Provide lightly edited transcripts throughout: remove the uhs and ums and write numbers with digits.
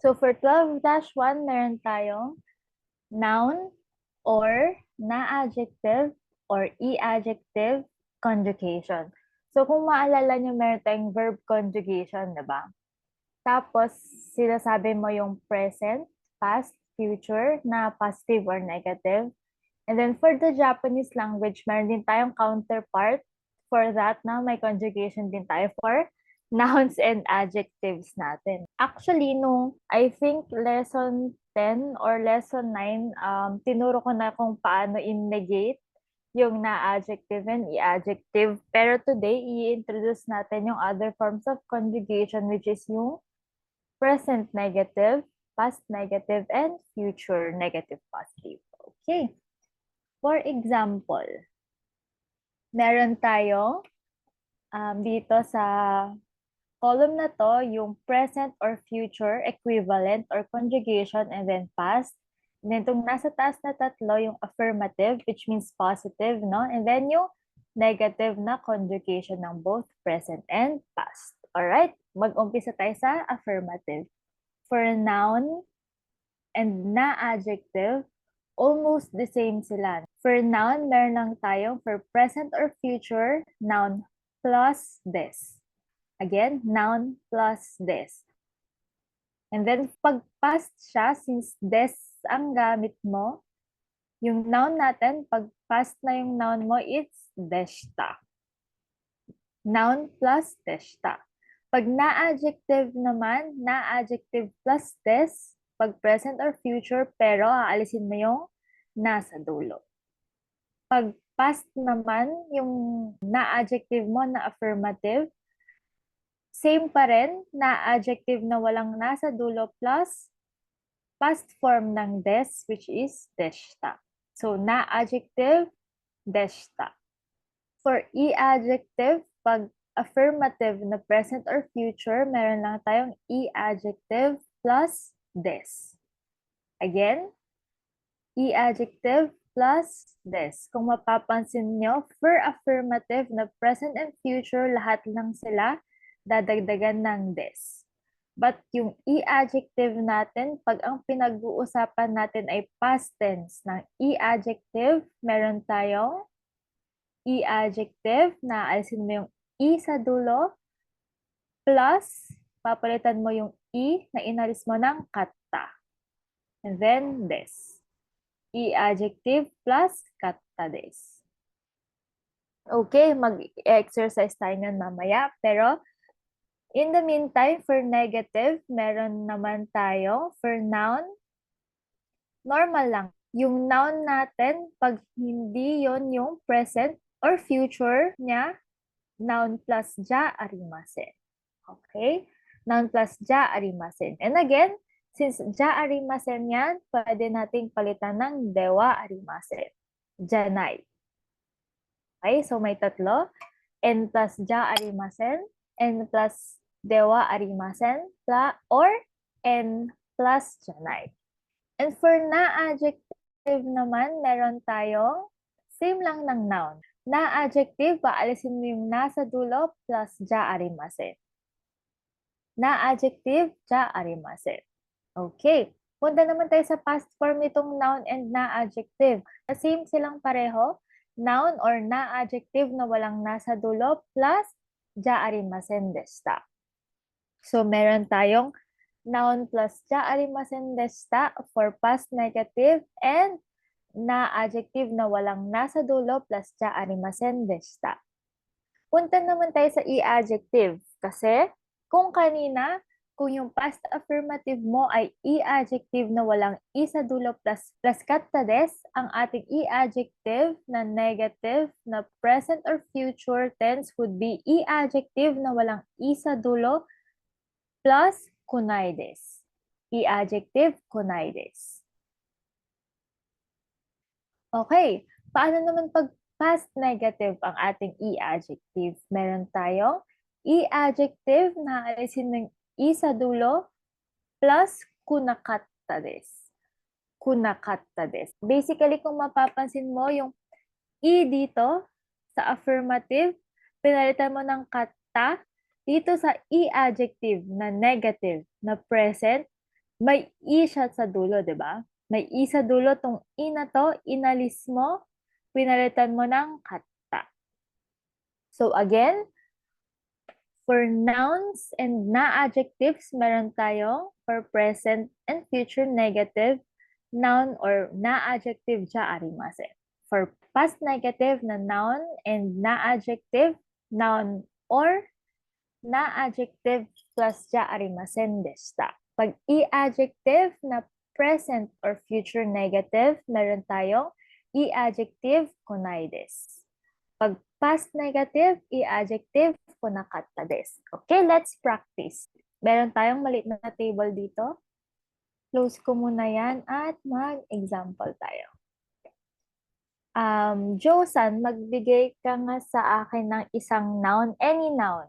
So for 12-1, meron tayong noun or na-adjective or e-adjective conjugation. So kung maalala nyo, meron tayong verb conjugation, diba? Tapos, sinasabi mo yung present, past, future na positive or negative. And then for the Japanese language, meron din tayong counterpart for that na may conjugation din tayo for nouns and adjectives natin. Actually, nung I think lesson 10 or lesson 9, tinuro ko na kung paano in-negate yung na-adjective and e-adjective. Pero today, i-introduce natin yung other forms of conjugation, which is yung present negative, past negative, and future negative positive. Okay. For example, meron tayo dito sa column na to, yung present or future equivalent or conjugation and then past. And then itong nasa taas na tatlo, yung affirmative, which means positive, no? And then yung negative na conjugation ng both present and past. Alright? Mag-umpisa tayo sa affirmative. For noun and na-adjective, almost the same sila. For noun, meron lang tayong for present or future, noun plus this. Again, noun plus this. And then, pag past siya, since this ang gamit mo, yung noun natin, pag past na yung noun mo, it's deshta. Noun plus deshta. Pag na-adjective naman, na-adjective plus this, pag present or future, pero aalisin mo yung nasa dulo. Pag past naman, yung na-adjective mo na affirmative, same pa rin, na-adjective na walang nasa dulo plus past form ng des, which is deshta. So, na-adjective, deshta. For e-adjective, pag affirmative na present or future, meron lang tayong e-adjective plus des. Again, e-adjective plus des. Kung mapapansin nyo, for affirmative na present and future, lahat lang sila dadagdagan ng des. But yung e-adjective natin, pag ang pinag-uusapan natin ay past tense ng e-adjective, meron tayong e-adjective na alisin mo yung e sa dulo, plus papalitan mo yung e na inalis mo ng kata. And then des. E-adjective plus kata des. Okay, mag-exercise tayo nun mamaya. Pero in the meantime, for negative, meron naman tayo for noun, normal lang. Yung noun natin, pag hindi yon yung present or future niya, noun plus ja arimasen. Okay? Noun plus ja arimasen. And again, since ja arimasen yan, pwede nating palitan ng dewa arimasen. Janay. Okay? So may tatlo. N plus ja arimasen. N plus dewa arimasen. Or N plus janay. And for na-adjective naman, meron tayong same lang ng noun. Na-adjective, paalisin mo yung nasa dulo plus ja arimasen. Na-adjective, ja arimasen. Okay. Punta naman tayo sa past form nitong noun and na-adjective. Same silang pareho. Noun or na-adjective na walang nasa dulo plus ja arimasen deshita. So, meron tayong noun plus ja arimasen deshita for past negative and na-adjective na walang nasa dulo plus ja arimasen deshita. Punta naman tayo sa e-adjective kasi kung kanina, kung yung past affirmative mo ay e-adjective na walang i sa dulo plus katta des, ang ating e-adjective na negative na present or future tense would be e-adjective na walang i sa dulo plus kunay des. E-adjective kunay des. Okay, paano naman pag past negative ang ating e-adjective? Meron tayong e-adjective na alisin mo yung i sa dulo plus kunakatta des. Kunakatta des. Basically, kung mapapansin mo yung i dito sa affirmative, pinalitan mo ng katta dito sa e-adjective na negative na present, may i siya sa dulo, di ba? May i sa dulo, tong i na to, inalis mo, pinalitan mo ng kata. So again, for nouns and na-adjectives, meron tayong for present and future negative, noun or na-adjective ja arimasen. For past negative na noun and na-adjective, noun or na-adjective plus ja arimasen deshita. Pag i-adjective na present or future negative, meron tayong i-adjective kunai desu. Pag past negative, i-adjective kunakatta desu. Okay, let's practice. Meron tayong maliit na table dito. Close ko muna yan at mag-example tayo. Josan, magbigay ka nga sa akin ng isang noun, any noun.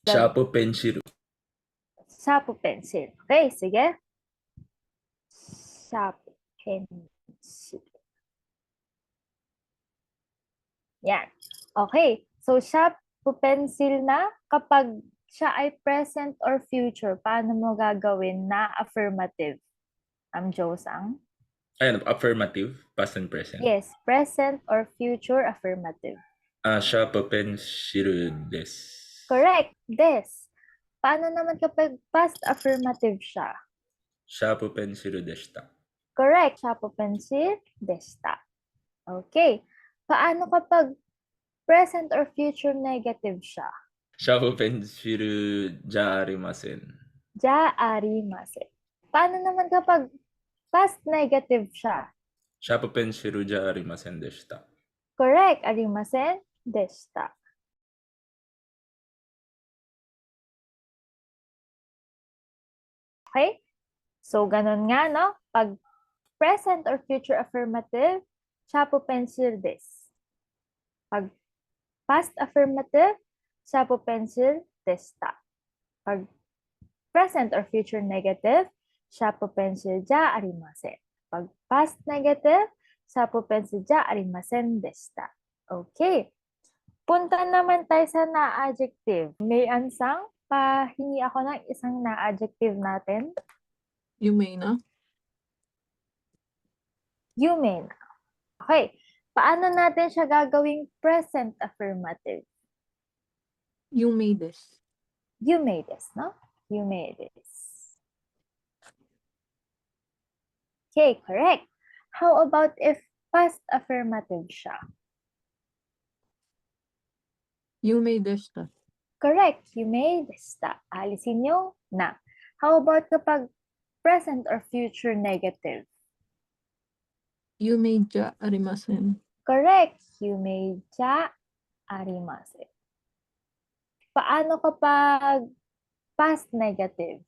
Shapo pencil. Shapo pencil. Okay, sige. Shapo pencil. Yan. Okay. So, shapo pencil na kapag siya ay present or future, paano mo gagawin na affirmative? Josang? Ayan, affirmative, past and present. Yes, present or future affirmative. Shapo pencil desu. Correct. Des. Paano naman kapag past affirmative siya? Shapo pencil deshita. Correct. Shapo pencil deshita. Okay. Paano kapag present or future negative siya? Shapo pencil ja arimasen. Ja arimasen. Paano naman kapag past negative siya? Shapo pencil ja arimasen deshita. Correct. Arimasen deshita. Okay? So, ganun nga, no? Pag present or future affirmative, shapo pencil desu. Pag past affirmative, shapo pencil deshita. Pag present or future negative, shapo pencil ja arimasen. Pag past negative, shapo pencil ja arimasen deshita. Okay. Punta naman tayo sa na-adjective. May ansang, pahingi ako ng isang na-adjective natin. You may na. You may na. Okay. Paano natin siya gagawing present affirmative? You may this. You made this, no? You made this. Okay, correct. How about if past affirmative siya? You may this ta. Correct. You made this. Alisin yung na. How about kapag present or future negative? You may ja arimasen. Correct. You made ja arimasen. Paano kapag past negative?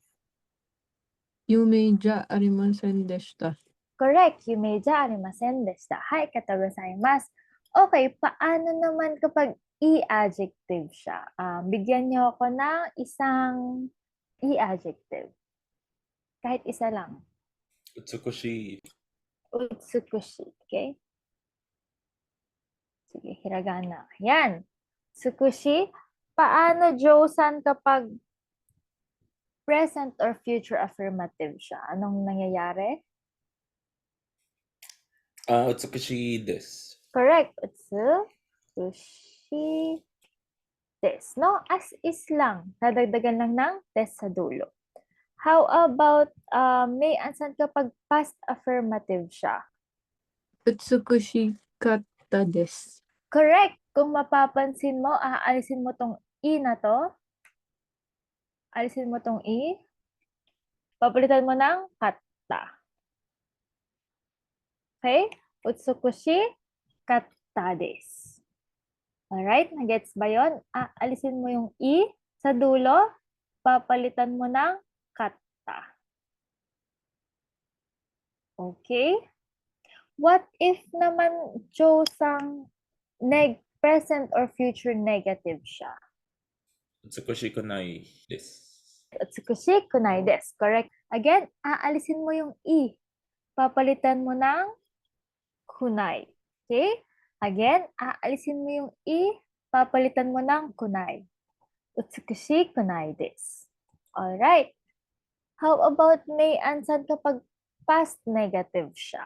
You may ja arimasen deshita. Correct. You made ja arimasen deshita. Hai, katagosaimasu. Okay, paano naman kapag i-adjective siya? Bigyan niyo ako ng isang i-adjective. Kahit isa lang. Utsukushi. Utsukushi. Okay? Sige, hiragana. Yan. Tsukushi. Paano, Josan, kapag present or future affirmative siya? Anong nangyayari? Utsukushi desu. Correct. Utsukushi desu. No? As is lang. Dadagdagan lang ng des sa dulo. How about, may ansan kapag past affirmative siya? Utsukushi katta desu. Correct. Kung mapapansin mo, aalisin mo tong i na to. Alisin mo tong i. Papalitan mo ng katta. Okay? Utsukushi katta desu. Alright? Nagets ba yun? Alisin mo yung i sa dulo. Papalitan mo ng katta. Okay? What if naman Josang present or future negative siya? Utsukushi kunai desu. Utsukushi kunai desu. Correct. Again, aalisin mo yung i. Papalitan mo ng kunai. Okay? Again, aalisin mo yung i. Papalitan mo ng kunai. Utsukushi kunai desu. Alright. How about may ansan kapag past negative siya?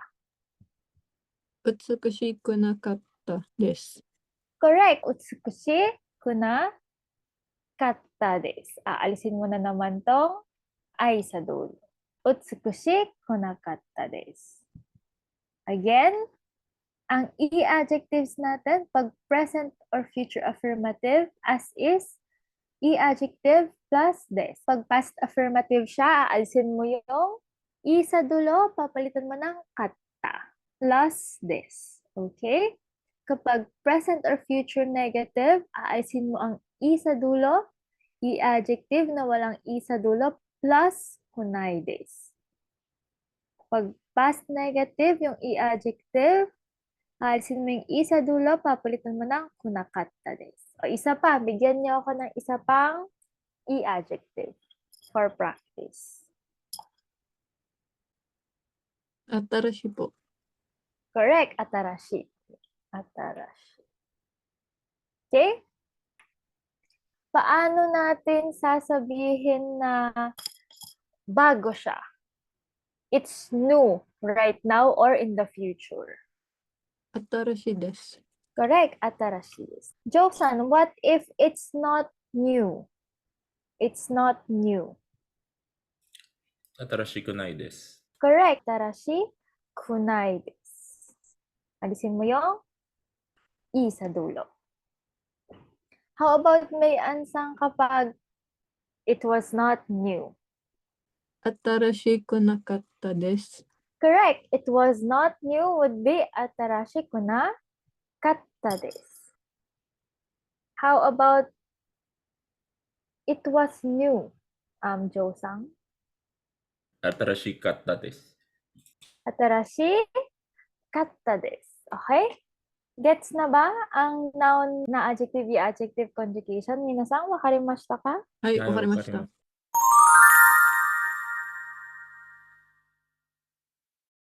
美しくなかったです。 Correct. Utsukushi kuna katta desu. Alisin mo na naman tong ay sa dulo. Utsukushi kuna katta desu. Again, ang i-adjectives natin pag present or future affirmative as is, i-adjective plus des. Pag past affirmative siya, aalisin mo yung i sa dulo, papalitan mo ng katta plus des. Okay? Kapag present or future negative, aalisin mo ang i sa dulo, i-adjective na walang i sa dulo plus kunai des. Pag past negative, yung i-adjective, alisin mo yung i sa dulo, papalitan mo ng kunakatta des. O isa pa, bigyan niyo ako ng isa pang i-adjective for practice. 新しいpo. Correct, atarashi. Atarashi. Okay? Paano natin sasabihin na bago siya? It's new right now or in the future. 新しいです。 Correct, atarashi. Joe-san, what if it's not new? It's not new. 新しくないです。 Correct, atarashi kunai desu. Alisin mo yung i sa dulo. How about may ansang kapag it was not new? 新しくなかったです。 Correct, it was not new would be atarashi kuna katta desu. How about it was new? Joe-san. 新しかったです。 Atarashi katta desu. Okay? Gets na ba ang noun na adjective, adjective conjugation? Minasan, wakarimashita ka? はい、はい、わかりました。わかりました。